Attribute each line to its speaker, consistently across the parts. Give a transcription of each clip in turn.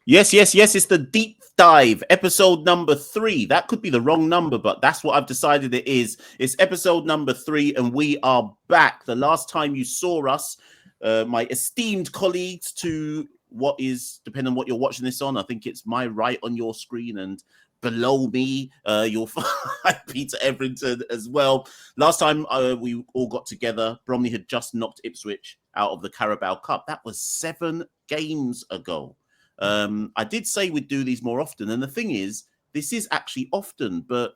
Speaker 1: Yes. It's the Deep Dive, episode number 3. That could be the wrong number, but that's what I've decided it is. It's episode number 3, and we are back. The last time you saw us, my esteemed colleagues, to what is, depending on what you're watching this on, I think it's my right on your screen, and below me, you'll find Peter Everington as well. Last time we all got together, Bromley had just knocked Ipswich out of the Carabao Cup. That was 7 games ago. I did say we'd do these more often, and the thing is, this is actually often, but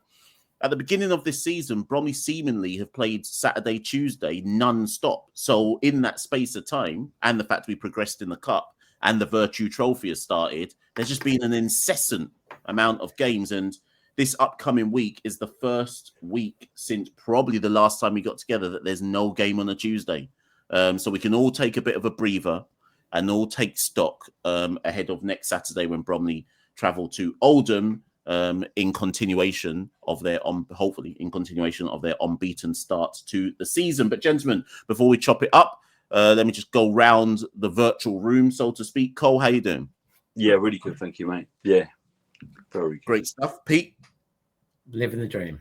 Speaker 1: at the beginning of this season, Bromley seemingly have played Saturday, Tuesday non-stop. So in that space of time, and the fact we progressed in the Cup, and the Virtue Trophy has started, there's just been an incessant amount of games, and this upcoming week is the first week since probably the last time we got together that there's no game on a Tuesday. So we can all take a bit of a breather and all take stock ahead of next Saturday when Bromley travel to Oldham in continuation of their hopefully in continuation of their unbeaten start to the season. But gentlemen, before we chop it up, let me just go round the virtual room, so to speak. Cole, how you doing?
Speaker 2: Yeah, really good, thank you, mate. Yeah, very good.
Speaker 1: Great stuff. Pete,
Speaker 3: living the dream.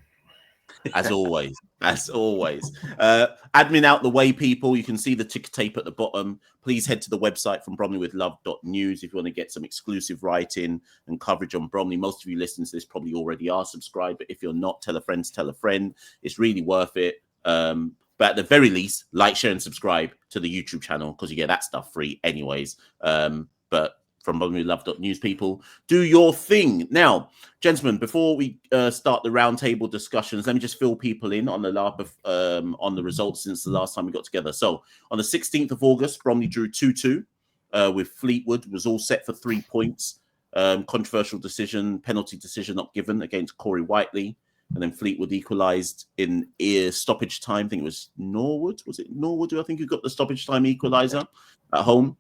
Speaker 1: As always. Admin out the way, people. You can see the ticker tape at the bottom. Please head to the website from bromleywithlove.news if you want to get some exclusive writing and coverage on Bromley. Most of you listening to this probably already are subscribed, but if you're not, tell a friend to tell a friend. It's really worth it. But at the very least, like, share, and subscribe to the YouTube channel because you get that stuff free anyways. But from bromleywithlove.news, people, do your thing. Now, gentlemen, before we start the roundtable discussions, let me just fill people in on the results since the last time we got together. So, on the 16th of August, Bromley drew 2-2 with Fleetwood. Was all set for 3 points. Controversial decision, penalty decision not given against Corey Whiteley. And then Fleetwood equalised in stoppage time. I think it was Norwood. Was it Norwood who I think who got the stoppage time equaliser at home?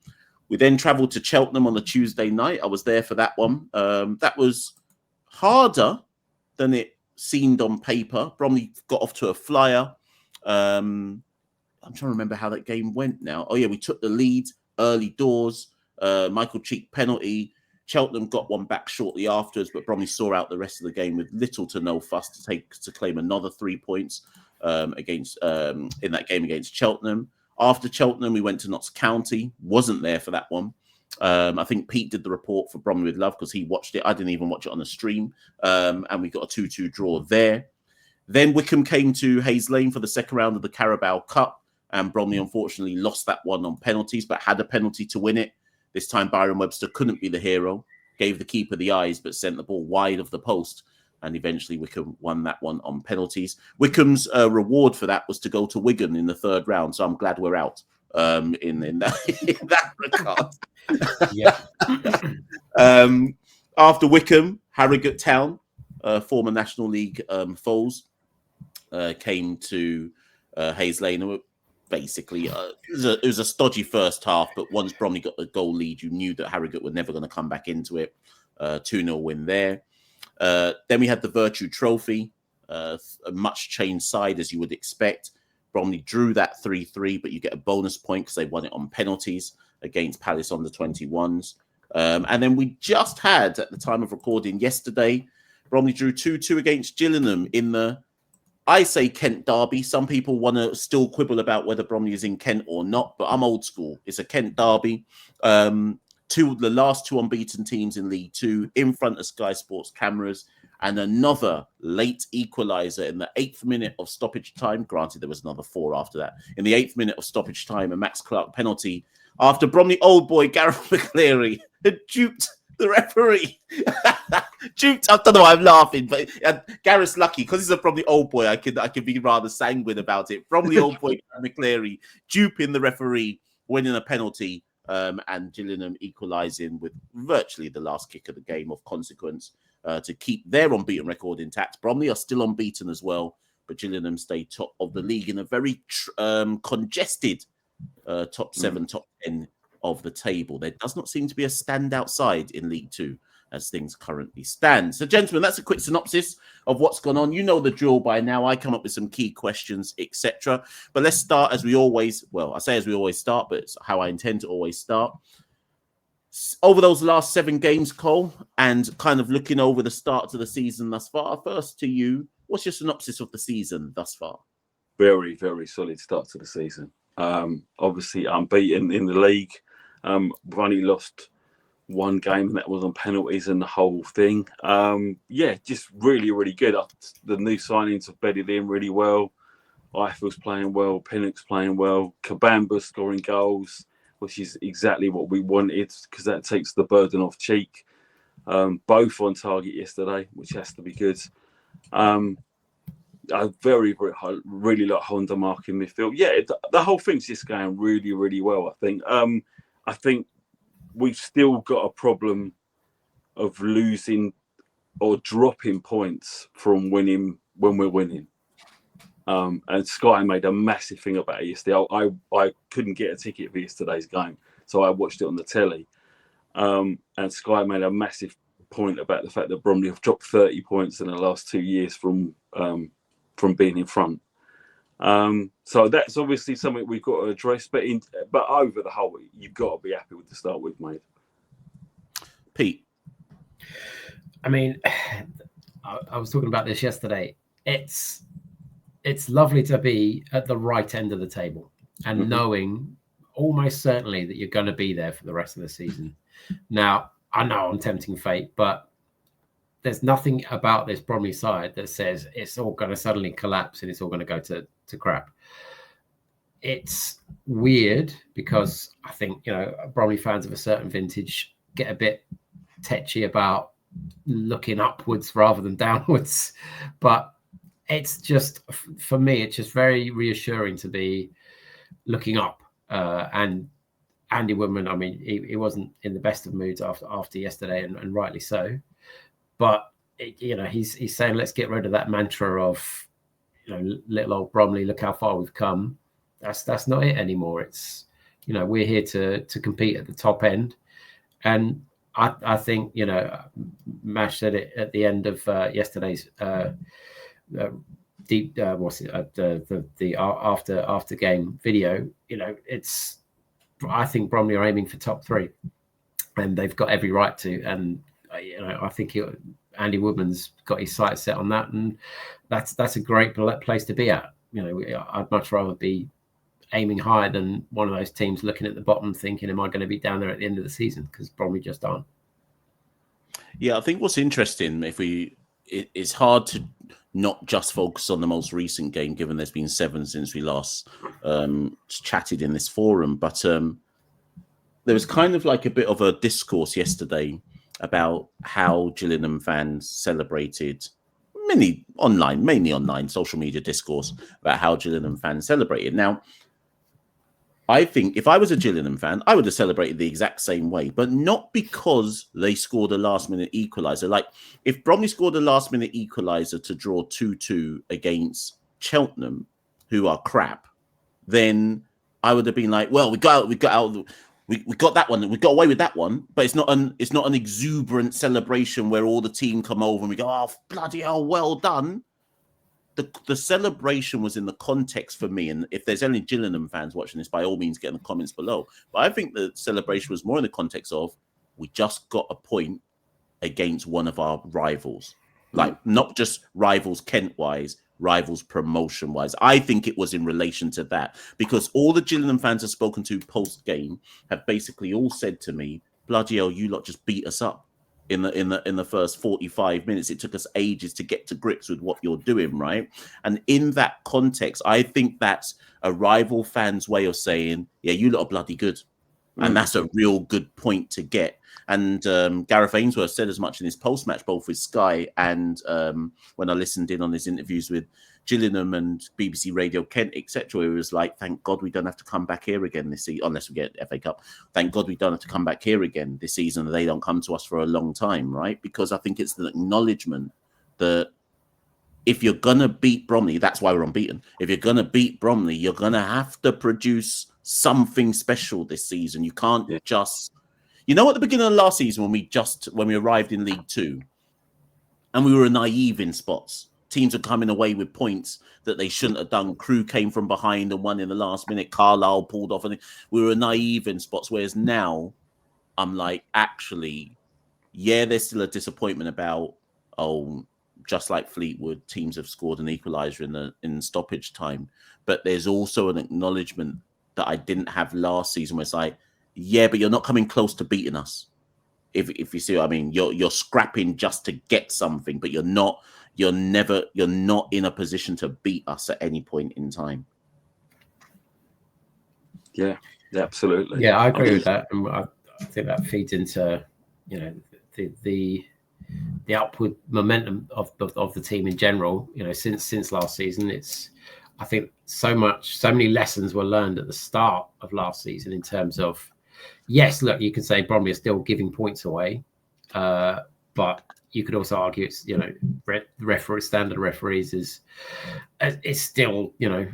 Speaker 1: We then travelled to Cheltenham on the Tuesday night. I was there for that one. That was harder than it seemed on paper. Bromley got off to a flyer. I'm trying to remember how that game went now. Oh, yeah, we took the lead early doors. Michael Cheek penalty. Cheltenham got one back shortly afterwards, but Bromley saw out the rest of the game with little to no fuss to claim another 3 points in that game against Cheltenham. After Cheltenham, we went to Notts County. Wasn't there for that one. I think Pete did the report for Bromley with Love because he watched it. I didn't even watch it on the stream. And we got a 2-2 draw there. Then Wycombe came to Hayes Lane for the second round of the Carabao Cup. And Bromley unfortunately lost that one on penalties, but had a penalty to win it. This time, Byron Webster couldn't be the hero. Gave the keeper the eyes, but sent the ball wide of the post. And eventually Wycombe won that one on penalties. Wycombe's reward for that was to go to Wigan in the third round. So I'm glad we're out in that regard.
Speaker 3: Yeah.
Speaker 1: After Wycombe, Harrogate Town, former National League foes, came to Hayes Lane. Basically, it was a stodgy first half, but once Bromley got the goal lead, you knew that Harrogate were never going to come back into it. 2-0 win there. Then we had the Virtue Trophy, a much changed side as you would expect. Bromley drew that 3-3, but you get a bonus point because they won it on penalties against Palace on the 21s. And then we just had, at the time of recording yesterday, Bromley drew 2-2 against Gillingham in the, I say, Kent derby. Some people want to still quibble about whether Bromley is in Kent or not, but I'm old school. It's a Kent derby. The last 2 unbeaten teams in League Two in front of Sky Sports cameras, and another late equaliser in the 8th minute of stoppage time. Granted, there was another 4 after that. In the 8th minute of stoppage time, a Max Clark penalty after Bromley old boy Gareth McCleary had duped the referee. Duped. I don't know why I'm laughing, but Gareth's lucky because he's a Bromley old boy. I could be rather sanguine about it. Bromley old boy McCleary duping the referee, winning a penalty. And Gillingham equalising with virtually the last kick of the game of consequence to keep their unbeaten record intact. Bromley are still unbeaten as well, but Gillingham stay top of the league in a very congested top 7, top 10 of the table. There does not seem to be a standout side in League Two as things currently stand. So, gentlemen, that's a quick synopsis of what's gone on. You know the drill by now. I come up with some key questions, etc. But let's start as we always, well, I say as we always start, but it's how I intend to always start. over those last 7 games, Cole, and kind of looking over the start to the season thus far. First to you, what's your synopsis of the season thus far?
Speaker 2: Very, very solid start to the season. Obviously unbeaten in the league. We've only lost 1 game, and that was on penalties and the whole thing. Just really, really good. The new signings have bedded in really well. Eiffel's playing well, Pinnock's playing well, Kabamba scoring goals, which is exactly what we wanted, because that takes the burden off Cheek. Both on target yesterday, which has to be good. I really like Honda Mark in midfield. Yeah, the whole thing's just going really, really well, I think we've still got a problem of losing or dropping points from winning when we're winning. And Sky made a massive thing about it yesterday. I couldn't get a ticket for yesterday's game, so I watched it on the telly. And Sky made a massive point about the fact that Bromley have dropped 30 points in the last 2 years from being in front. So that's obviously something we've got to address. But over the whole, you've got to be happy with the start we've made.
Speaker 1: Pete,
Speaker 3: I mean, I was talking about this yesterday. It's lovely to be at the right end of the table and knowing almost certainly that you're going to be there for the rest of the season. Now, I know I'm tempting fate, but there's nothing about this Bromley side that says it's all going to suddenly collapse and it's all going to go to crap. It's weird because I think, Bromley fans of a certain vintage get a bit tetchy about looking upwards rather than downwards. But it's just, for me, it's just very reassuring to be looking up. And Andy Woodman, I mean, he wasn't in the best of moods after yesterday, and rightly so. But he's saying, let's get rid of that mantra of, little old Bromley, look how far we've come. That's not it anymore. It's, we're here to compete at the top end. And I think, Mash said it at the end of yesterday's deep the after game video. I think Bromley are aiming for top 3, and they've got every right to. And I think Andy Woodman's got his sights set on that, and that's a great place to be at. I'd much rather be aiming higher than one of those teams looking at the bottom thinking, am I going to be down there at the end of the season? Because Bromley just aren't.
Speaker 1: Yeah, I think what's interesting, it's hard to not just focus on the most recent game, given there's been 7 since we last chatted in this forum. But there was kind of like a bit of a discourse yesterday about how Gillingham fans celebrated, mainly online social media discourse about how Gillingham fans celebrated. Now, I think if I was a Gillingham fan, I would have celebrated the exact same way, but not because they scored a last-minute equaliser. Like, if Bromley scored a last-minute equaliser to draw 2-2 against Cheltenham, who are crap, then I would have been like, well, we got that one, we got away with that one, but it's not an exuberant celebration where all the team come over and we go, oh, bloody hell, well done. The celebration was in the context for me, and if there's any Gillingham fans watching this, by all means, get in the comments below. But I think the celebration was more in the context of we just got a point against one of our rivals, like not just rivals Kent-wise, rivals promotion-wise. I think it was in relation to that, because all the Gillingham fans I've spoken to post-game have basically all said to me, bloody hell, you lot just beat us up in the first 45 minutes. It took us ages to get to grips with what you're doing, right? And in that context, I think that's a rival fan's way of saying, yeah, you lot are bloody good. And that's a real good point to get. And Gareth Ainsworth said as much in his post-match, both with Sky and when I listened in on his interviews with Gillingham and BBC Radio Kent, etc. It was like, thank God we don't have to come back here again this season, unless we get FA Cup. Thank God we don't have to come back here again this season, and they don't come to us for a long time, right? Because I think it's the acknowledgement that if you're going to beat Bromley, that's why we're unbeaten. If you're going to beat Bromley, you're going to have to produce something special this season. You can't just... at the beginning of last season when we arrived in League 2 and we were naive in spots, teams are coming away with points that they shouldn't have done. Crew came from behind and won in the last minute. Carlisle pulled off, and we were naive in spots. Whereas now, I'm like, actually, yeah, there's still a disappointment about, just like Fleetwood, teams have scored an equaliser in stoppage time. But there's also an acknowledgement that I didn't have last season, where it's like, yeah, but you're not coming close to beating us. If you see what I mean, you're scrapping just to get something, but you're not in a position to beat us at any point in time.
Speaker 2: Yeah, absolutely.
Speaker 3: Yeah, I agree with that, and I think that feeds into, you know, the upward momentum of the team in general. You know, since last season, I think so many lessons were learned at the start of last season in terms of, yes, look, you could say Bromley are still giving points away, but you could also argue it's, you know, standard referees is still, you know,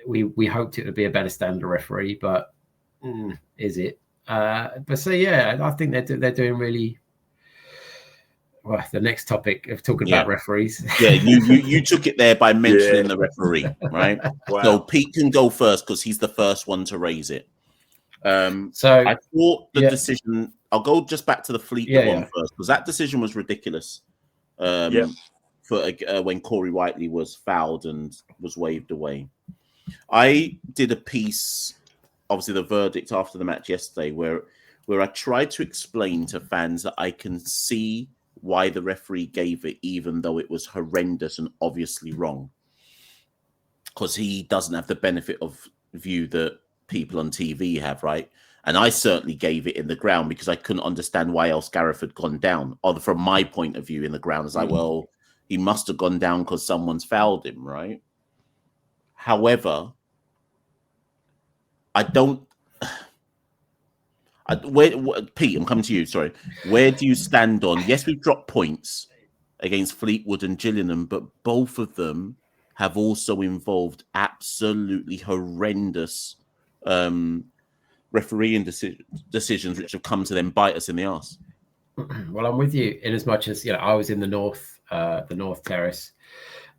Speaker 3: we hoped it would be a better standard referee, but is it? But so yeah, I think they're doing really well. The next topic of talking about referees.
Speaker 1: Yeah, you took it there by mentioning the referee, right?
Speaker 2: Wow.
Speaker 1: So Pete can go first because he's the first one to raise it.
Speaker 3: So
Speaker 1: I thought the decision. I'll go just back to the Fleetwood one first, because that decision was ridiculous. For when Corey Whiteley was fouled and was waved away. I did a piece, obviously the verdict after the match yesterday, where I tried to explain to fans that I can see why the referee gave it, even though it was horrendous and obviously wrong, because he doesn't have the benefit of view that people on TV have, right? And I certainly gave it in the ground because I couldn't understand why else Gareth had gone down. Or from my point of view in the ground, it's like, well, he must have gone down because someone's fouled him, right? However, I don't. Pete, I'm coming to you. Sorry. Where do you stand on? Yes, we've dropped points against Fleetwood and Gillingham, but both of them have also involved absolutely horrendous refereeing decisions, which have come to then bite us in the arse.
Speaker 3: Well, I'm with you in as much as, you know, I was in the North Terrace,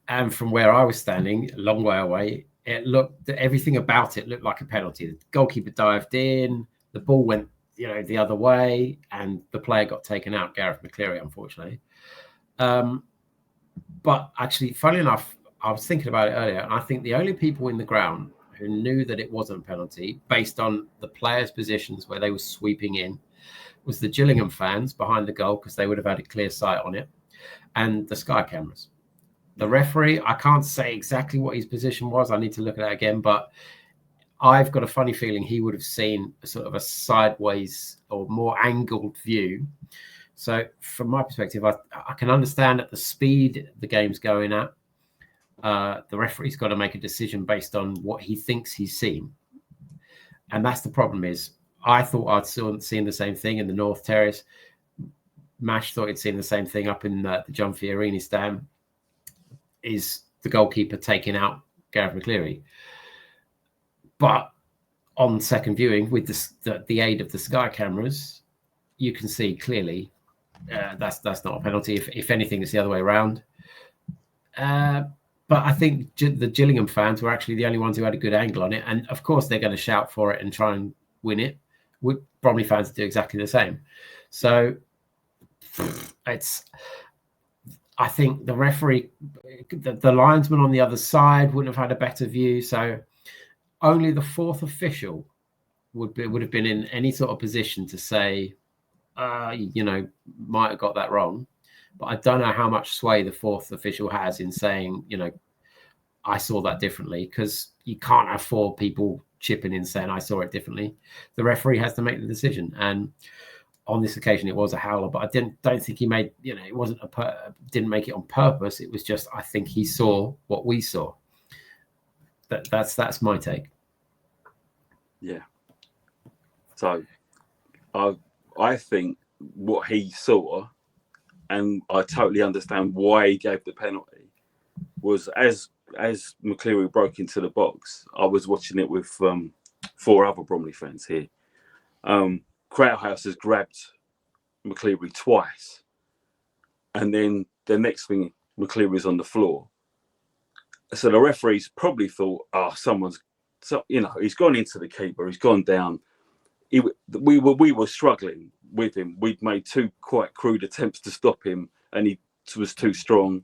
Speaker 3: and from where I was standing, a long way away, everything about it looked like a penalty. The goalkeeper dived in, the ball went, you know, the other way, and the player got taken out, Gareth McCleary, unfortunately. But actually, funnily enough, I was thinking about it earlier, and I think the only people in the ground who knew that it wasn't a penalty, based on the players' positions where they were sweeping in, was the Gillingham fans behind the goal, because they would have had a clear sight on it, and the Sky cameras. The referee, I can't say exactly what his position was. I need to look at that again, but I've got a funny feeling he would have seen a sort of a sideways or more angled view. So from my perspective, I can understand at the speed the game's going at, the referee's got to make a decision based on what he thinks he's seen. And that's the problem is, I thought I'd seen the same thing in the North Terrace. Mash thought he'd seen the same thing up in the John Fiorini stand. Is the goalkeeper taking out Gareth McCleary? But on second viewing, with the aid of the Sky cameras, you can see clearly that's not a penalty. If anything, it's the other way around. But I think the Gillingham fans were actually the only ones who had a good angle on it. And of course, they're going to shout for it and try and win it. Bromley fans do exactly the same. So I think the referee, the linesman on the other side wouldn't have had a better view. So only the fourth official would have been in any sort of position to say, you know, might have got that wrong. But I don't know how much sway the fourth official has in saying, you know, I saw that differently, because you can't have four people chipping in saying I saw it differently. The referee has to make the decision. And on this occasion, it was a howler, but I don't think he made, you know, it wasn't didn't make it on purpose. It was just, I think he saw what we saw. That's my take.
Speaker 2: Yeah. So I think what he saw, and I totally understand why he gave the penalty, was as McCleary broke into the box, I was watching it with four other Bromley fans here. Krauthouse has grabbed McCleary twice, and then the next thing, McCleary's on the floor. So the referees probably thought, he's gone into the keeper, he's gone down. We were struggling. with him. We'd made 2 quite crude attempts to stop him, and he was too strong.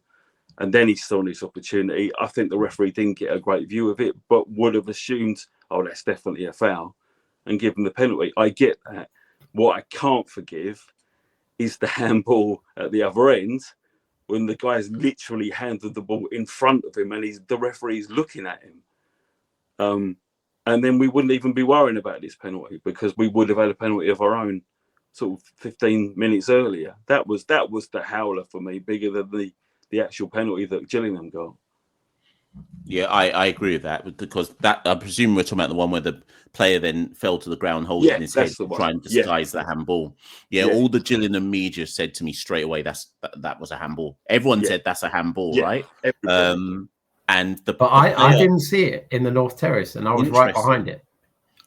Speaker 2: And then he saw this opportunity. I think the referee didn't get a great view of it, but would have assumed, oh, that's definitely a foul, and given the penalty. I get that. What I can't forgive is the handball at the other end, when the guy's literally handed the ball in front of him and the referee's looking at him. And then we wouldn't even be worrying about this penalty, because we would have had a penalty of our own sort of 15 minutes earlier. That was the howler for me, bigger than the actual penalty that Gillingham got.
Speaker 1: Yeah, I agree with that, because that, I presume we're talking about the one where the player then fell to the ground holding his head, trying to disguise the handball. Yeah, all the Gillingham media said to me straight away that was a handball. Everyone said that's a handball, right?
Speaker 3: But I didn't see it in the North Terrace, and I was right behind it.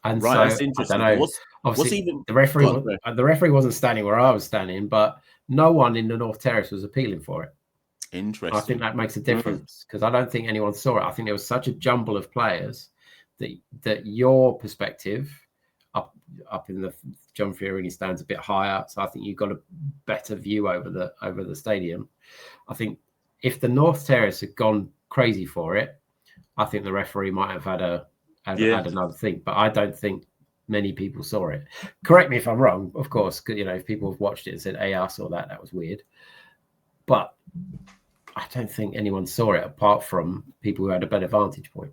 Speaker 3: And so
Speaker 1: that's interesting.
Speaker 3: I don't know. Obviously, the referee wasn't standing where I was standing, but no one in the North Terrace was appealing for it.
Speaker 1: Interesting.
Speaker 3: I think that makes a difference, because I don't think anyone saw it. I think there was such a jumble of players that your perspective up in the John Fiorini stands a bit higher, so I think you've got a better view over the stadium. I think if the North Terrace had gone crazy for it, I think the referee might have had another thing, but I don't think many people saw it. Correct me if I'm wrong, of course, because if people have watched it and said, "Hey, I saw that was weird," but I don't think anyone saw it apart from people who had a better vantage point.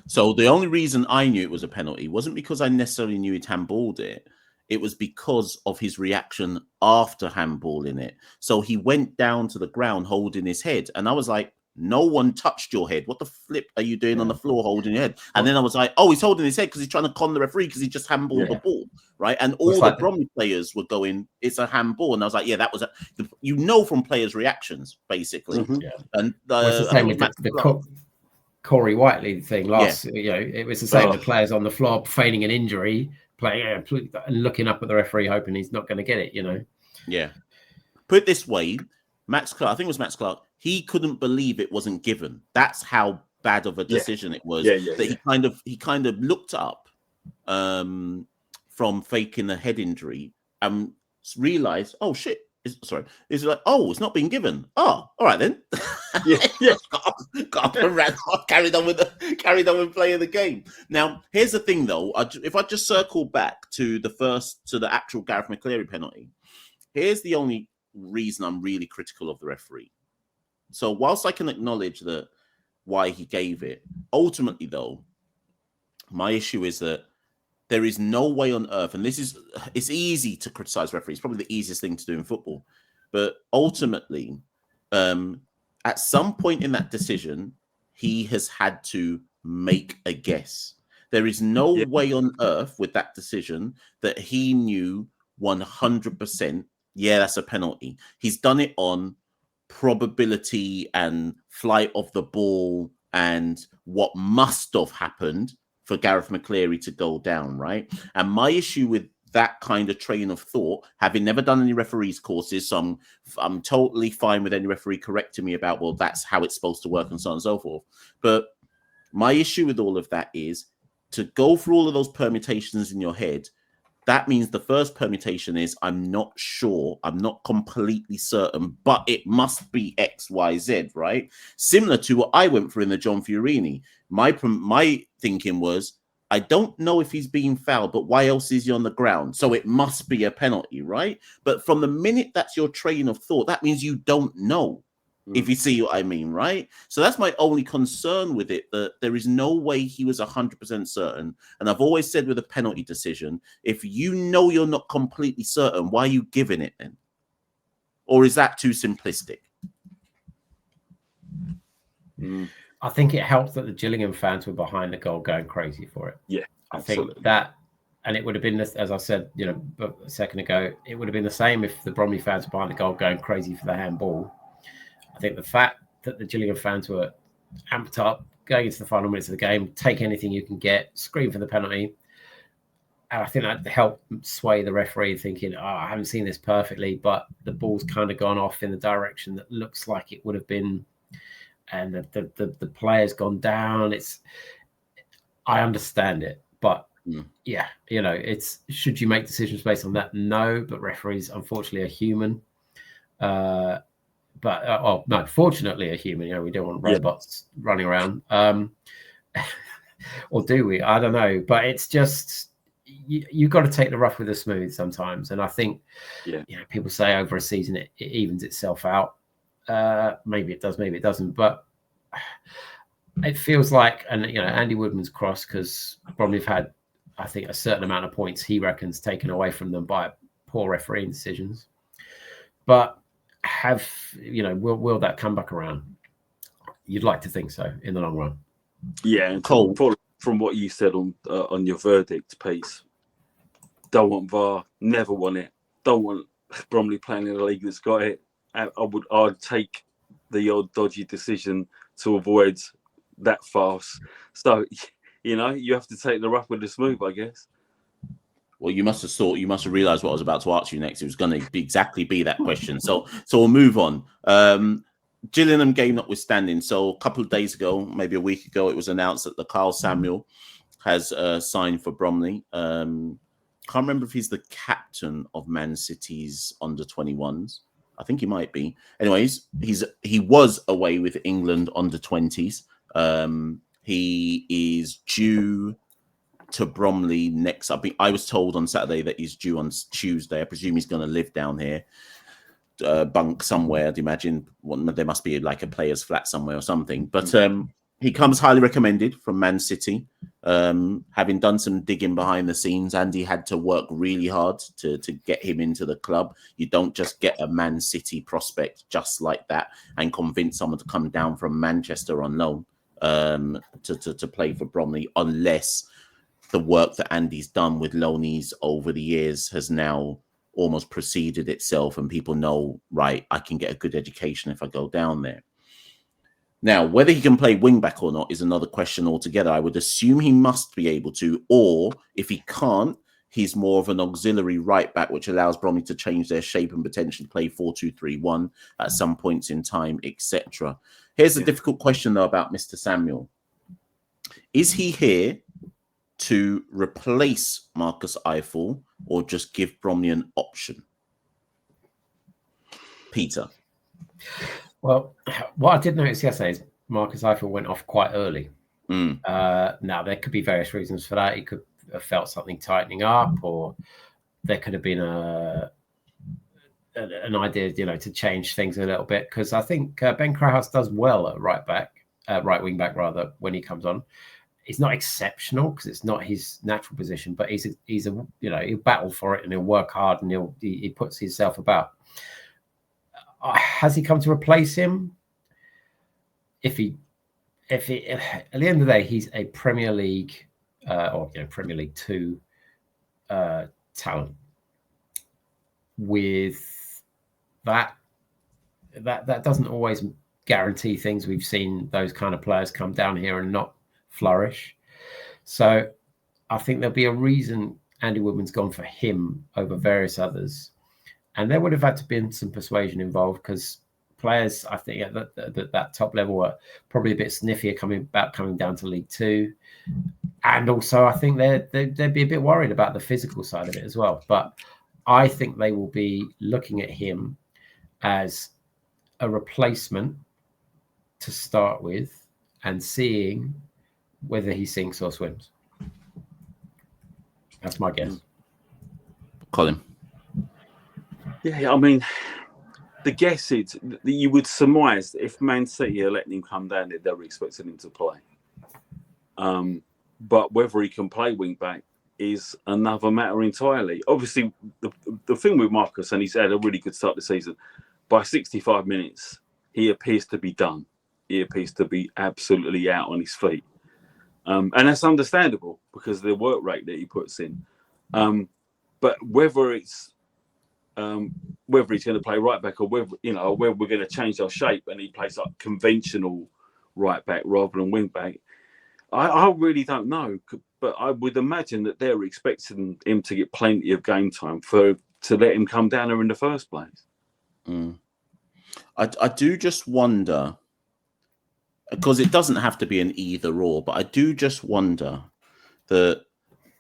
Speaker 1: So the only reason I knew it was a penalty wasn't because I necessarily knew he'd handballed it. It was because of his reaction after handballing it. So he went down to the ground holding his head, and I was like, no one touched your head. What the flip are you doing on the floor holding your head? And then I was like, oh, he's holding his head because he's trying to con the referee because he just handballed the ball, right? And all the Bromley players were going, it's a handball. And I was like, yeah, that was from players' reactions, basically. And
Speaker 3: it's the same with the Corey Whiteley thing it was the same. The players on the floor feigning an injury, playing and looking up at the referee, hoping he's not going to get it,
Speaker 1: Yeah. Put it this way, Max Clark, I think it was Max Clark, he couldn't believe it wasn't given. That's how bad of a decision it was. He kind of looked up from faking a head injury and realized, oh shit. It's like, oh, it's not been given. Oh, all right then. Got up and ran off, carried on with playing the game. Now, here's the thing though. If I just circle back to the actual Gareth McCleary penalty, here's the only reason I'm really critical of the referee. So whilst I can acknowledge that why he gave it, ultimately though, my issue is that there is no way on earth, and it's easy to criticize referees, probably the easiest thing to do in football, but ultimately, at some point in that decision, he has had to make a guess. There is no way on earth with that decision that he knew 100%, that's a penalty. He's done it on probability and flight of the ball and what must have happened for Gareth McCleary to go down, right? And my issue with that kind of train of thought, having never done any referees courses, so I'm totally fine with any referee correcting me about, well, that's how it's supposed to work and so on and so forth. But my issue with all of that is to go through all of those permutations in your head. That means the first permutation is, I'm not sure, I'm not completely certain, but it must be X, Y, Z, right? Similar to what I went through in the John Fiorini. My thinking was, I don't know if he's being fouled, but why else is he on the ground? So it must be a penalty, right? But from the minute that's your train of thought, that means you don't know. If you see what I mean, right? So that's my only concern with it, that there is no way he was 100% certain. And I've always said with a penalty decision, if you know you're not completely certain, why are you giving it then? Or is that too simplistic?
Speaker 3: I think it helped that the Gillingham fans were behind the goal going crazy for it.
Speaker 2: Yeah,
Speaker 3: absolutely. I think that, and it would have been, as I said, a second ago, it would have been the same if the Bromley fans were behind the goal going crazy for the handball. I think the fact that the Gillingham fans were amped up, going into the final minutes of the game, take anything you can get, scream for the penalty. And I think that helped sway the referee thinking, I haven't seen this perfectly, but the ball's kind of gone off in the direction that looks like it would have been. And the player's gone down. I understand it, but yeah, it's should you make decisions based on that? No, but referees unfortunately are human. No, fortunately are human. We don't want robots running around. Or do we? I don't know. But it's just you got to take the rough with the smooth sometimes. And I think people say over a season it evens itself out. Maybe it does, maybe it doesn't. But it feels like, and Andy Woodman's cross, because Bromley have had, I think, a certain amount of points he reckons taken away from them by poor refereeing decisions. But will that come back around? You'd like to think so in the long run.
Speaker 2: Yeah, and from what you said on your verdict piece, don't want VAR, never want it. Don't want Bromley playing in a league that's got it. I'd take the odd dodgy decision to avoid that farce. So, you have to take the rough with the smooth, I guess.
Speaker 1: Well, you must have realized what I was about to ask you next. It was going to be that question. So we'll move on. Gillingham game notwithstanding. So a couple of days ago, maybe a week ago, it was announced that the Carl Samuel has signed for Bromley. Can't remember if he's the captain of Man City's under-21s. I think he might be. Anyways, he was away with England under-20s. He is due to Bromley next. I was told on Saturday that he's due on Tuesday. I presume he's going to live down here, bunk somewhere. I'd imagine there must be like a player's flat somewhere or something. But he comes highly recommended from Man City. Having done some digging behind the scenes, Andy had to work really hard to get him into the club. You don't just get a Man City prospect just like that and convince someone to come down from Manchester on loan to play for Bromley, unless the work that Andy's done with loanees over the years has now almost preceded itself, and people know, right, I can get a good education if I go down there. Now, whether he can play wing-back or not is another question altogether. I would assume he must be able to, or if he can't, he's more of an auxiliary right-back, which allows Bromley to change their shape and potentially play 4-2-3-1 at some points in time, etc. Here's the difficult question, though, about Mr. Samuel. Is he here to replace Marcus Eiffel or just give Bromley an option? Peter.
Speaker 3: Well, what I did notice yesterday is Marcus Eiffel went off quite early. Now, there could be various reasons for that. He could have felt something tightening up, or there could have been an idea, to change things a little bit. Because I think Ben Krauhaus does well at right wing back rather, when he comes on. He's not exceptional because it's not his natural position, but he's he'll battle for it and he'll work hard and he puts himself about. Has he come to replace him? If he at the end of the day, he's a Premier League or Premier League 2 talent. With that doesn't always guarantee things. We've seen those kind of players come down here and not flourish. So I think there'll be a reason Andy Woodman's gone for him over various others. And there would have had to be some persuasion involved, because players, I think, at that top level are probably a bit sniffier coming down to League 2. And also, I think they'd be a bit worried about the physical side of it as well. But I think they will be looking at him as a replacement to start with and seeing whether he sinks or swims. That's my guess.
Speaker 1: Colin.
Speaker 2: Yeah, I mean, the guess is that you would surmise that if Man City are letting him come down, they were expecting him to play. But whether he can play wing back is another matter entirely. Obviously, the thing with Marcus, and he's had a really good start to the season, by 65 minutes, he appears to be done. He appears to be absolutely out on his feet. And that's understandable because of the work rate that he puts in. But whether he's going to play right back or whether we're going to change our shape and he plays like conventional right back rather than wing back, I really don't know. But I would imagine that they're expecting him to get plenty of game time to let him come down there in the first place.
Speaker 1: I do just wonder, because it doesn't have to be an either or, but I do just wonder that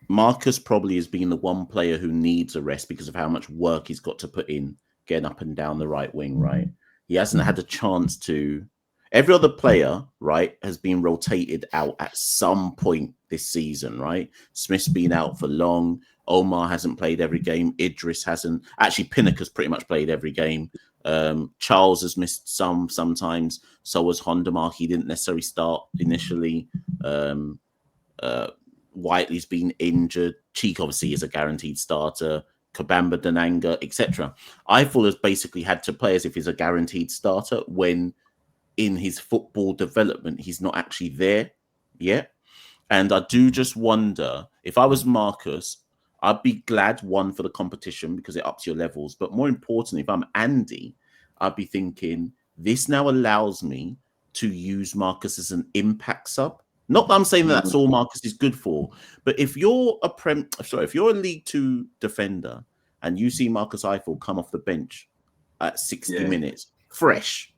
Speaker 1: Marcus probably has been the one player who needs a rest because of how much work he's got to put in getting up and down the right wing, right? He hasn't had a chance to. Every other player, right, has been rotated out at some point this season, right? Smith's been out for long. Omar hasn't played every game. Idris hasn't. Actually, Pinnock has pretty much played every game. Charles has missed sometimes. So has Honda. He didn't necessarily start initially. Whiteley's been injured. Cheek obviously is a guaranteed starter. Kabamba, Dananga, etc. Eiffel has basically had to play as if he's a guaranteed starter when in his football development he's not actually there yet. And I do just wonder, if I was Marcus, I'd be glad, one, for the competition because it ups your levels. But more importantly, if I'm Andy, I'd be thinking, this now allows me to use Marcus as an impact sub. Not that I'm saying that's all Marcus is good for, but if you're if you're a League Two defender and you see Marcus Eiffel come off the bench at 60 minutes, fresh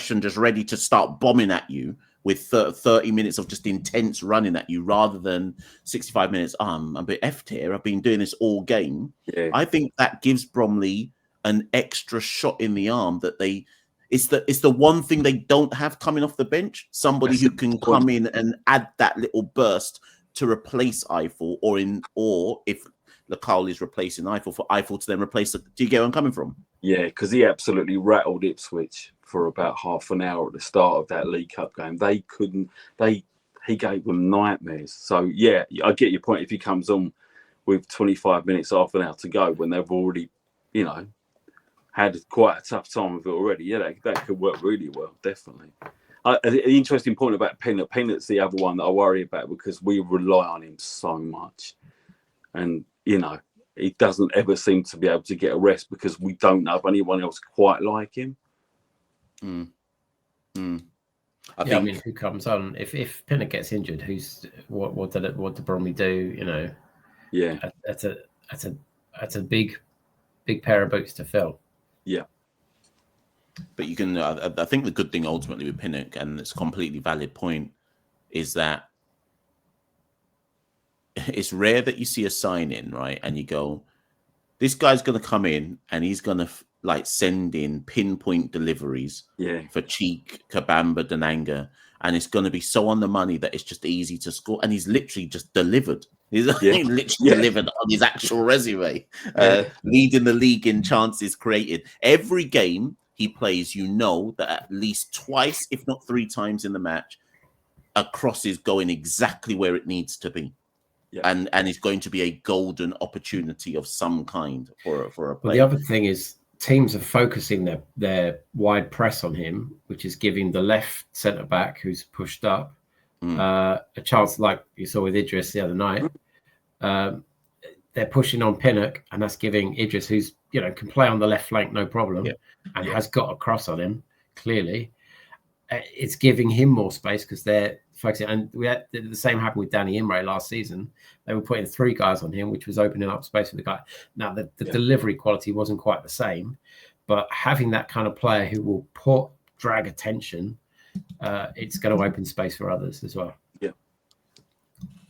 Speaker 1: and just ready to start bombing at you with 30 minutes of just intense running at you rather than 65 minutes, I'm a bit effed here, I've been doing this all game. Yeah. I think that gives Bromley an extra shot in the arm that it's the one thing they don't have coming off the bench. Somebody who can come in and add that little burst to replace Eiffel, or if Lacale is replacing Eiffel, for Eiffel to then replace. Do you get where I'm coming from? Yeah,
Speaker 2: because he absolutely rattled Ipswich for about half an hour at the start of that League Cup game. He gave them nightmares. So yeah, I get your point. If he comes on with 25 minutes, half an hour to go, when they've already, had quite a tough time with it already. Yeah, that could work really well, definitely. An interesting point about Pinnock. Pinnock's the other one that I worry about because we rely on him so much. And, he doesn't ever seem to be able to get a rest because we don't know if anyone else quite like him.
Speaker 3: I think who comes on? If Pinnock gets injured, what did Bromley do?
Speaker 2: Yeah.
Speaker 3: That's a big pair of boots to fill.
Speaker 2: Yeah.
Speaker 1: But you can, I think the good thing ultimately with Pinnock, and it's a completely valid point, is that it's rare that you see a sign in, right? And you go, this guy's going to come in and he's going to send in pinpoint deliveries for Cheek, Kabamba, Dananga. And it's going to be so on the money that it's just easy to score. And he's literally just delivered. He's literally delivered on his actual resume, leading the league in chances created. Every game he plays, that at least twice, if not 3 times in the match, a cross is going exactly where it needs to be. Yeah. And it's going to be a golden opportunity of some kind for a player.
Speaker 3: Well, the other thing is teams are focusing their wide press on him, which is giving the left centre back who's pushed up a chance, like you saw with Idris the other night. They're pushing on Pinnock, and that's giving Idris, who's can play on the left flank no problem, and has got a cross on him clearly. It's giving him more space because they're focusing. And the same happened with Danny Imre last season. They were putting 3 guys on him, which was opening up space for the guy. Now, the delivery quality wasn't quite the same, but having that kind of player who will drag attention, it's going to open space for others as well.
Speaker 1: Yeah.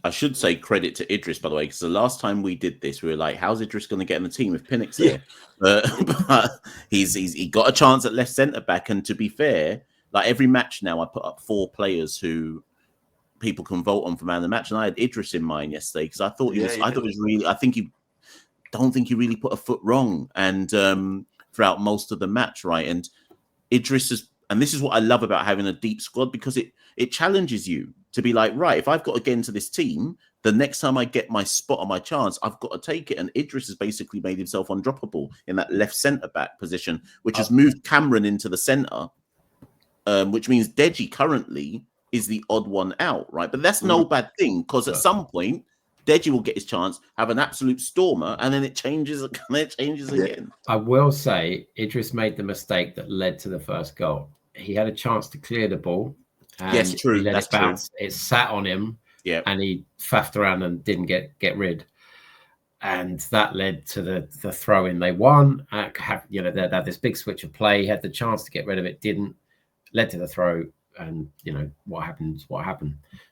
Speaker 1: I should say credit to Idris, by the way, because the last time we did this, we were like, how's Idris going to get in the team if Pinnock's there? But he got a chance at left centre-back, and to be fair, every match now, I put up 4 players who people can vote on for man of the match, and I had Idris in mind yesterday because I thought don't think he really put a foot wrong, and throughout most of the match, right? And Idris is, and this is what I love about having a deep squad, because it challenges you to be like, right, if I've got to get into this team, the next time I get my spot or my chance, I've got to take it. And Idris has basically made himself undroppable in that left centre back position, which has moved Cameron into the centre. Which means Deji currently is the odd one out, right? But that's no bad thing, because at some point, Deji will get his chance, have an absolute stormer, and then it changes again.
Speaker 3: I will say, Idris made the mistake that led to the first goal. He had a chance to clear the ball. And
Speaker 1: yes, true. That's true.
Speaker 3: It sat on him, and he faffed around and didn't get rid. And that led to the throw-in. They won. They had this big switch of play. He had the chance to get rid of it, didn't. Led to the throw. and what happened.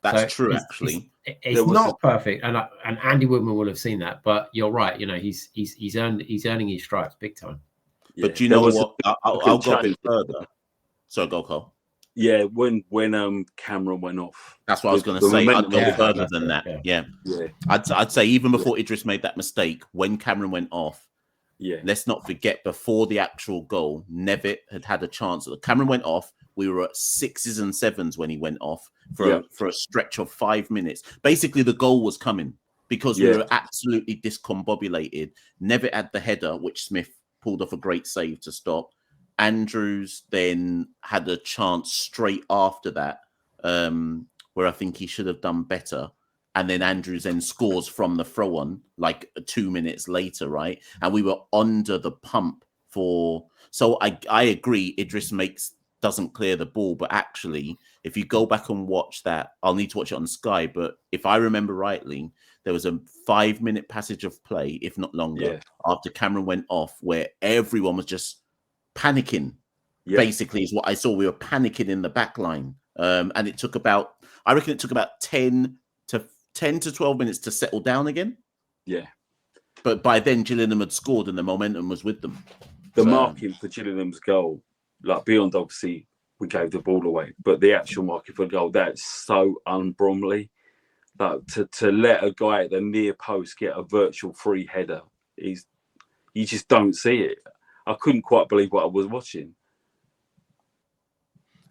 Speaker 1: That's true, actually.
Speaker 3: It's not perfect, and Andy Woodman will have seen that. But you're right. He's earning his stripes big time.
Speaker 2: Yeah.
Speaker 1: But do you know what? I'll go a bit further. So go, Cole.
Speaker 2: Yeah, when Cameron went off.
Speaker 1: That's what I was going to say. I'd go further than that. Yeah. I'd say even before Idris made that mistake, when Cameron went off, let's not forget, before the actual goal, Nevitt had a chance. Cameron went off. We were at 6s and 7s when he went off for a stretch of 5 minutes. Basically, the goal was coming because we were absolutely discombobulated. Nevitt had the header, which Smith pulled off a great save to stop. Andrews then had a chance straight after that, where I think he should have done better. And then Andrews then scores from the throw on like 2 minutes later, right? And we were under the pump for. So I agree. Idris doesn't clear the ball, but actually, if you go back and watch that, I'll need to watch it on Sky. But if I remember rightly, there was a 5-minute passage of play, if not longer, after Cameron went off, where everyone was just panicking. Basically, is what I saw. We were panicking in the back line, and it took about 10 to 12 minutes to settle down again. Yeah, but by then Gillingham had scored and the momentum was with them.
Speaker 2: The marking for Gillingham's goal, like beyond obviously we gave the ball away, but the actual marking for the goal, that's so un-Bromley. Like to let a guy at the near post get a virtual free header, you just don't see it. I couldn't quite believe what I was watching.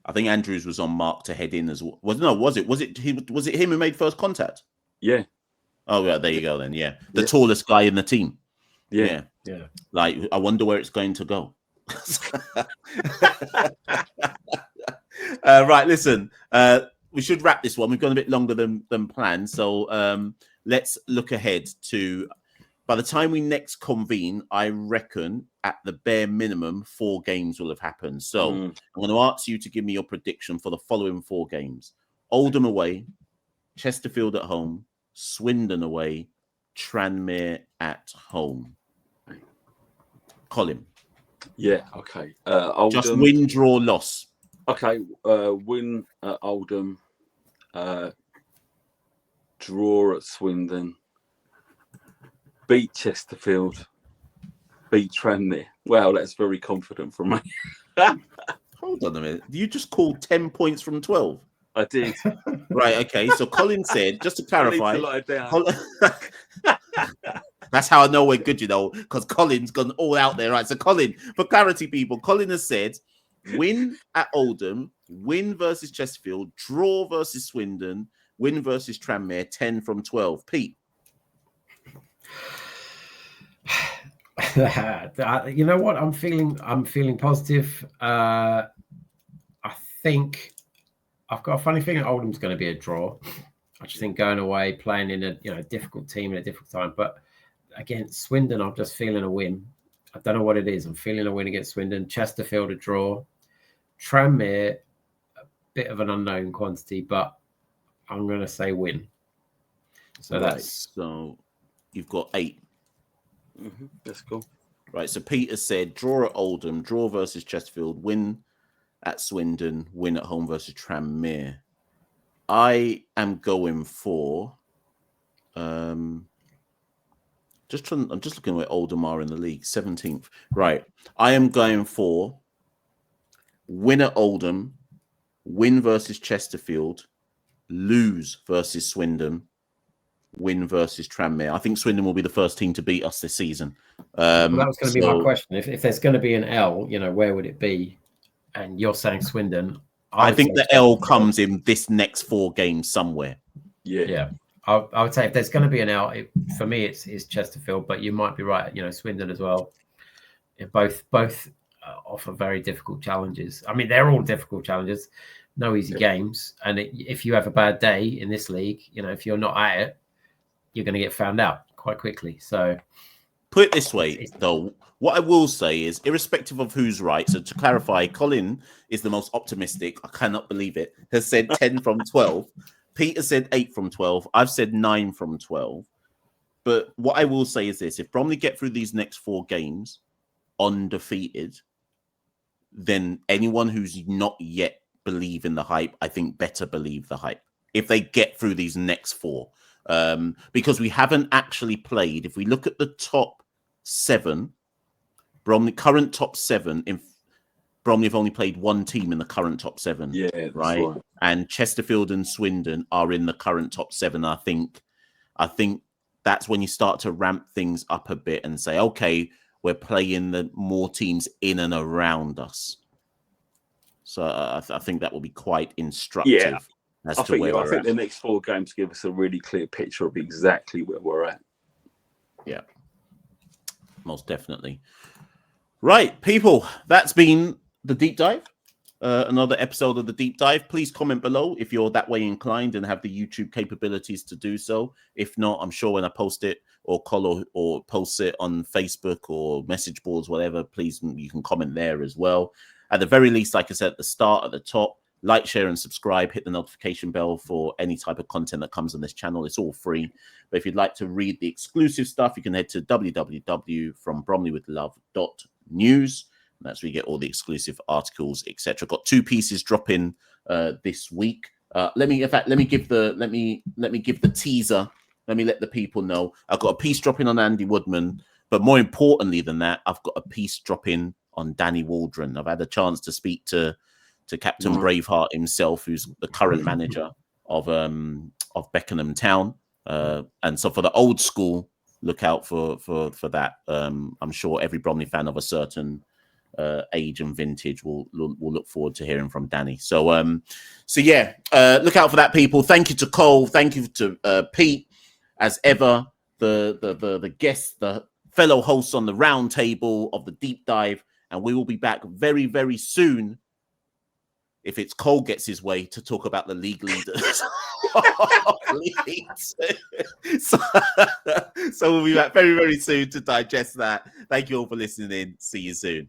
Speaker 1: I think Andrews was on mark to head in as well. Was it him who made first contact?
Speaker 2: Yeah.
Speaker 1: Oh, yeah, there you go then. Yeah. The tallest guy in the team.
Speaker 2: Yeah.
Speaker 1: Like, I wonder where it's going to go. Right, listen. We should wrap this one. We've gone a bit longer than planned. So let's look ahead to, by the time we next convene, I reckon at the bare minimum, 4 games will have happened. So I'm going to ask you to give me your prediction for the following 4 games. Oldham away, Chesterfield at home, Swindon away, Tranmere at home. Colin.
Speaker 2: Yeah, okay.
Speaker 1: Oldham, just win, draw, loss.
Speaker 2: Okay, win at Oldham, draw at Swindon, beat Chesterfield, beat Tranmere. Wow, that's very confident from me.
Speaker 1: Hold on a minute. You just called 10 points from 12.
Speaker 2: I did.
Speaker 1: Right, okay. So Colin said, just to clarify, that's how I know we're good, because Colin's gone all out there. Right. So Colin, for clarity, people, Colin has said win at Oldham, win versus Chesterfield, draw versus Swindon, win versus Tranmere, 10 from 12. Pete.
Speaker 3: You know what? I'm feeling positive. I think I've got a funny feeling Oldham's going to be a draw. I just think going away, playing in a difficult team at a difficult time. But against Swindon, I'm just feeling a win. I don't know what it is. I'm feeling a win against Swindon. Chesterfield a draw. Tranmere, a bit of an unknown quantity, but I'm going to say win. So
Speaker 1: so you've got 8.
Speaker 2: Mm-hmm. That's cool.
Speaker 1: Right. So Peter said draw at Oldham, draw versus Chesterfield, win at Swindon, win at home versus Tranmere. I am going for I'm just looking where Oldham are in the league, 17th. Right. I am going for win at Oldham, win versus Chesterfield, lose versus Swindon, win versus Tranmere. I think Swindon will be the first team to beat us this season.
Speaker 3: Well, that was going to be my question. If there's going to be an L, where would it be? And you're saying Swindon.
Speaker 1: I think the L comes in this next 4 games somewhere.
Speaker 3: Yeah. I would say if there's going to be an L, for me, it's Chesterfield, but you might be right. Swindon as well. Both offer very difficult challenges. I mean, they're all difficult challenges. No easy games. And if you have a bad day in this league, if you're not at it, you're going to get found out quite quickly. So
Speaker 1: put it this way, though, what I will say is, irrespective of who's right, so to clarify, Colin is the most optimistic. I cannot believe it. Has said 10 from 12. Peter said 8 from 12. I've said 9 from 12. But what I will say is this: if Bromley get through these next 4 games undefeated, then anyone who's not yet believe in the hype, I think better believe the hype if they get through these next 4. Because we haven't actually played. If we look at the top 7, Bromley current top 7, Bromley have only played 1 team in the current top 7.
Speaker 2: Yeah, that's
Speaker 1: right. And Chesterfield and Swindon are in the current top 7. I think that's when you start to ramp things up a bit and say, okay, we're playing the more teams in and around us. So I think that will be quite instructive as to where we're at.
Speaker 2: I think the next 4 games give us a really clear picture of exactly where we're at.
Speaker 1: Yeah, most definitely. Right, people, that's been the deep dive. Another episode of the deep dive. Please comment below if you're that way inclined and have the YouTube capabilities to do so. If not, I'm sure when I post it or call or post it on Facebook or message boards, whatever, please, you can comment there as well. At the very least, like I said at the start, at the top, like, share, and subscribe. Hit the notification bell for any type of content that comes on this channel. It's all free. But if you'd like to read the exclusive stuff, you can head to www.bromleywithlove.news. That's where you get all the exclusive articles, etc. Got 2 pieces dropping this week. Let me give the teaser. Let me let the people know. I've got a piece dropping on Andy Woodman, but more importantly than that, I've got a piece dropping on Danny Waldron. I've had a chance to speak to Captain Braveheart himself, who's the current manager of Beckenham Town. And so for the old school, look out for that. I'm sure every Bromley fan of a certain age and vintage will look forward to hearing from Danny. So yeah, look out for that, people. Thank you to Cole. Thank you to Pete, as ever, the guest, the fellow hosts on the round table of the deep dive, and we will be back very, very soon, if it's Cole gets his way, to talk about the league leaders. So we'll be back very, very soon to digest that. Thank you all for listening in. See you soon.